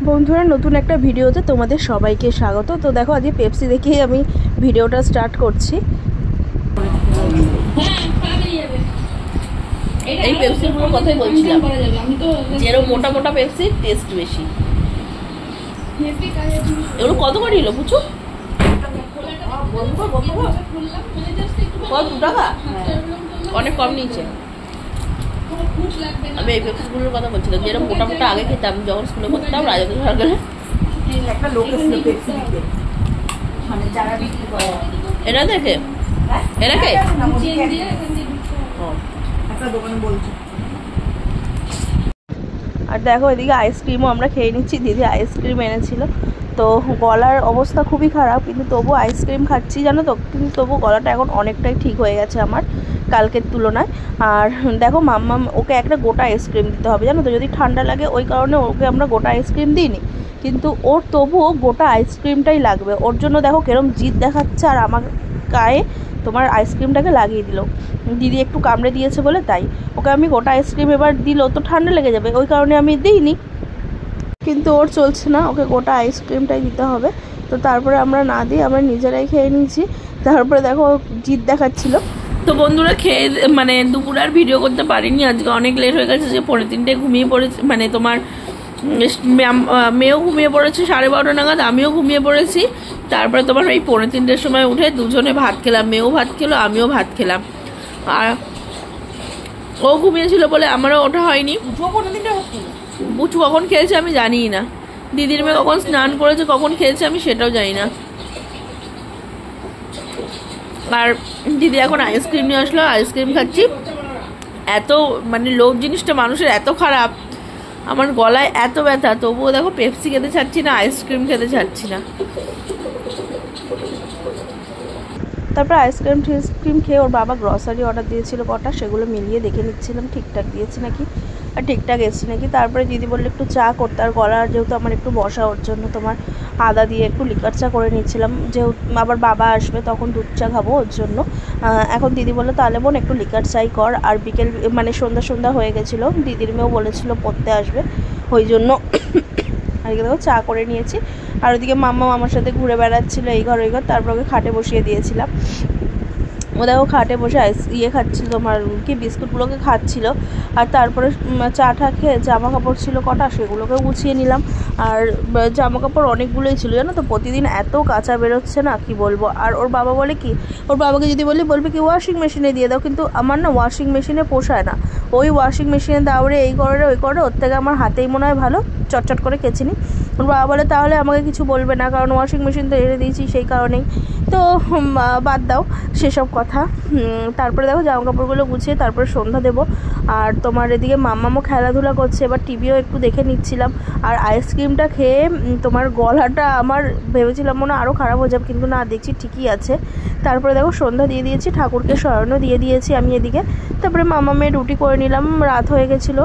বন্ধুরা নতুন একটা ভিডিওতে তোমাদের সবাইকে স্বাগত। তো দেখো আজকে পেপসি দেখেই আমি ভিডিওটা স্টার্ট করছি। এই পেপসিগুলোর কথাই বলছিলাম, যেরকম মোটা মোটা পেপসি টেস্ট বেশি। এগুলো কত করে নিল বুঝছো? কত টাকা? অনেক কম নিয়েছে। আমি এই পেপসিগুলোর কথা বলছিলাম, যেরকম মোটা মোটা আগে খেতাম যখন স্কুলে পড়তাম রাজাদের সরকারে। এরা দেখে এরা কে? আর দেখো এদিকে আইসক্রিমও আমরা খেয়ে নিচ্ছি। দিদি আইসক্রিম এনেছিল, তো গলার অবস্থা খুবই খারাপ, কিন্তু তবু আইসক্রিম খাচ্ছি জানো তো। কিন্তু তবু গলাটা এখন অনেকটাই ঠিক হয়ে গেছে আমার কালকের তুলনায়। আর দেখো মাম্মা ওকে একটা গোটা আইসক্রিম দিতে হবে জানো তো, যদি ঠান্ডা লাগে ওই কারণে ওকে আমরা গোটা আইসক্রিম দিইনি, কিন্তু ওর তবুও গোটা আইসক্রিমটাই লাগবে। ওর জন্য দেখো কিরম জিদ দেখাচ্ছে, আর আমার গায়ে তোমার আইসক্রিমটাকে লাগিয়ে দিল। দিদি একটু কামড়ে দিয়েছে বলে তাই ওকে আমি গোটা আইসক্রিম এবার দিল, তো ঠান্ডা লেগে যাবে ওই কারণে আমি দিইনি, কিন্তু ওর চলছে না, ওকে গোটা আইসক্রিমটাই দিতে হবে। তো তারপরে আমরা না দিই, আমরা নিজেরাই খেয়ে নিয়েছি। তারপরে দেখো জিদ দেখাচ্ছিল। তো বন্ধুরা খেয়ে মানে দুপুর আর ভিডিও করতে পারিনি, আজকে অনেক লেট হয়ে গেছে। যে 3:30 ঘুমিয়ে পড়েছে, মানে তোমার মেয়েও ঘুমিয়ে পড়েছে 12:30 নাগাদ, আমিও ঘুমিয়ে পড়েছি। তারপরে তোমার এই 3:30 সময় উঠে দুজনে ভাত খেলাম, মেয়েও ভাত খেলো আমিও ভাত খেলাম। আর ও ঘুমিয়েছিল বলে আমারও ওঠা হয়নি। বুচু কখন খেয়েছে আমি জানি না, দিদির মেয়ে কখন স্নান করেছে কখন খেয়েছে আমি সেটাও জানি না। আর দিদি এখন আইসক্রিম নিয়ে আসলো, আইসক্রিম খাচ্ছি। এত মানে লোভ জিনিসটা মানুষের এত খারাপ, আমার গলায় এত ব্যথা, তবুও দেখো পেপসি খেতে চাচ্ছি না, আইসক্রিম খেতে চাচ্ছি না। তারপর আইসক্রিম খেয়ে ওর বাবা গ্রসারি অর্ডার দিয়েছিল কটা, সেগুলো মিলিয়ে দেখে নিচ্ছিলাম ঠিকঠাক দিয়েছি নাকি আর ঠিকঠাক এসেছি নাকি। তারপরে দিদি বললে একটু চা করতে, আর গলার যেহেতু আমার একটু বসা, ওর জন্য তোমার আদা দিয়ে একটু লিকার চা করে নিচ্ছিলাম। যেহেতু আবার বাবা আসবে তখন দুধ চা খাবো ওর জন্য। এখন দিদি বললো তাহলে বোন একটু লিকার চাই কর। আর বিকেল মানে সন্ধ্যা হয়ে গেছিলো, দিদির মেয়েও বলেছিল পড়তে আসবে, ওই জন্য আর দেখো চা করে নিয়েছি। আর ওদিকে মাম্মা আমার সাথে ঘুরে বেড়াচ্ছিলো এই ঘর ওই ঘর। তারপর ওকে খাটে বসিয়ে দিয়েছিলাম। ও দেখো খাটে বসে খাচ্ছিল, তোমার কি বিস্কুটগুলোকে খাচ্ছিল। আর তারপরে চা টা খেয়ে জামা কাপড় ছিল কটা, সেগুলোকেও গুছিয়ে নিলাম। আর জামা কাপড় অনেকগুলোই ছিল জানো তো, প্রতিদিন এত কাঁচা বেরোচ্ছে না কি বলবো। আর ওর বাবা বলে কি, ওর বাবাকে যদি বলবে কি ওয়াশিং মেশিনে দিয়ে দাও, কিন্তু আমার না ওয়াশিং মেশিনে পোষায় না। ওই ওয়াশিং মেশিনে দাওরে এই করে ওই করে, ওর থেকে আমার হাতেই মনে হয় ভালো, চটচট করে কেচে নিই। ওর বাবা বলে তাহলে আমাকে কিছু বলবে না, কারণ ওয়াশিং মেশিন তো এনে দিয়েছি সেই কারণেই। তো বাদ দাও সেসব কথা। তারপরে দেখো জামা কাপড়গুলো গুছিয়ে তারপরে সন্ধ্যা দেবো। আর তোমার এদিকে মাম্মামও খেলাধুলা করছে, এবার টিভিও একটু দেখে নিচ্ছিলাম। আর আইসক্রিমটা খেয়ে তোমার গলাটা আমার ভেবেছিলাম মনে আরও খারাপ হয়ে যাবে, কিন্তু না দেখছি ঠিকই আছে। তারপরে দেখো সন্ধ্যা দিয়ে দিয়েছি, ঠাকুরকে শয়নও দিয়ে দিয়েছি আমি এদিকে। তারপরে মাম্মামের রুটি করে নিলাম, রাত হয়ে গেছিলো,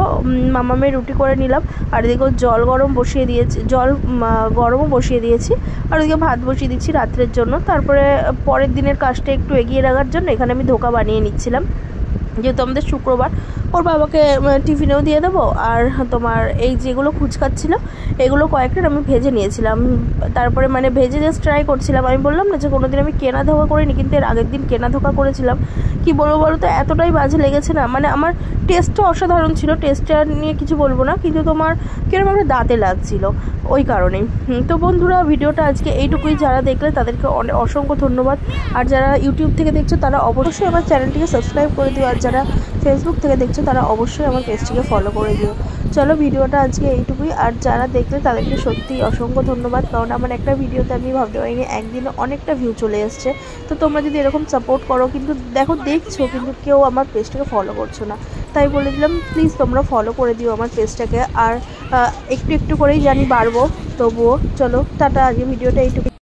মাম্মামের রুটি করে নিলাম। আর এদিকে জল গরমও বসিয়ে দিয়েছি। আর ওদিকে ভাত বসিয়ে দিচ্ছি রাত্রের জন্য। তারপরে পরের দিনের কাজটা একটু এগিয়ে রাখার জন্য এখানে আমি ধোকা বানিয়ে নিচ্ছিলাম, যেহেতু আমাদের শুক্রবার। ওর বাবাকে টিফিনেও দিয়ে দেবো। আর তোমার এই যেগুলো কুচকাচ্ছিল এগুলো কয়েকটা আমি ভেজে নিয়েছিলাম। তারপরে মানে ভেজে জাস্ট ট্রাই করছিলাম। আমি বললাম না যে কোনোদিন আমি কেনা ধোকা করিনি, কিন্তু এর আগের দিন কেনা ধোকা করেছিলাম। কি বলবো বলো তো, এতটাই বাজে লেগেছে না, মানে আমার টেস্টটা অসাধারণ ছিল, টেস্টটা নিয়ে কিছু বলবো না, কিন্তু তোমার কিরকম একটা দাঁতে লাগছিল ওই কারণেই। তো বন্ধুরা ভিডিওটা আজকে এইটুকুই। যারা দেখলে তাদেরকে অসংখ্য ধন্যবাদ। আর যারা ইউটিউব থেকে দেখছো তারা অবশ্যই আমার চ্যানেলটিকে সাবস্ক্রাইব করে দিও, আর যারা ফেসবুক থেকে দেখছো তারা অবশ্যই আমার পেজটিকে ফলো করে দিও। চলো ভিডিওটা আজকে এইটুকুই। আর যারা দেখলে তাদেরকে সত্যি অসংখ্য ধন্যবাদ, কারণ আমার একটা ভিডিওতে আমি ভাবতে পারিনি একদিনে অনেকটা ভিউ চলে এসছে। তো তোমরা যদি এরকম সাপোর্ট করো, কিন্তু দেখছো কিন্তু কেউ আমার পেজটাকে ফলো করছো না, তাই বলে দিলাম প্লিজ তোমরা ফলো করে দিও আমার পেজটাকে। আর একটু একটু করেই জানি বাড়বো, তবুও চলো টাটা, আজকে ভিডিওটা এইটুকু।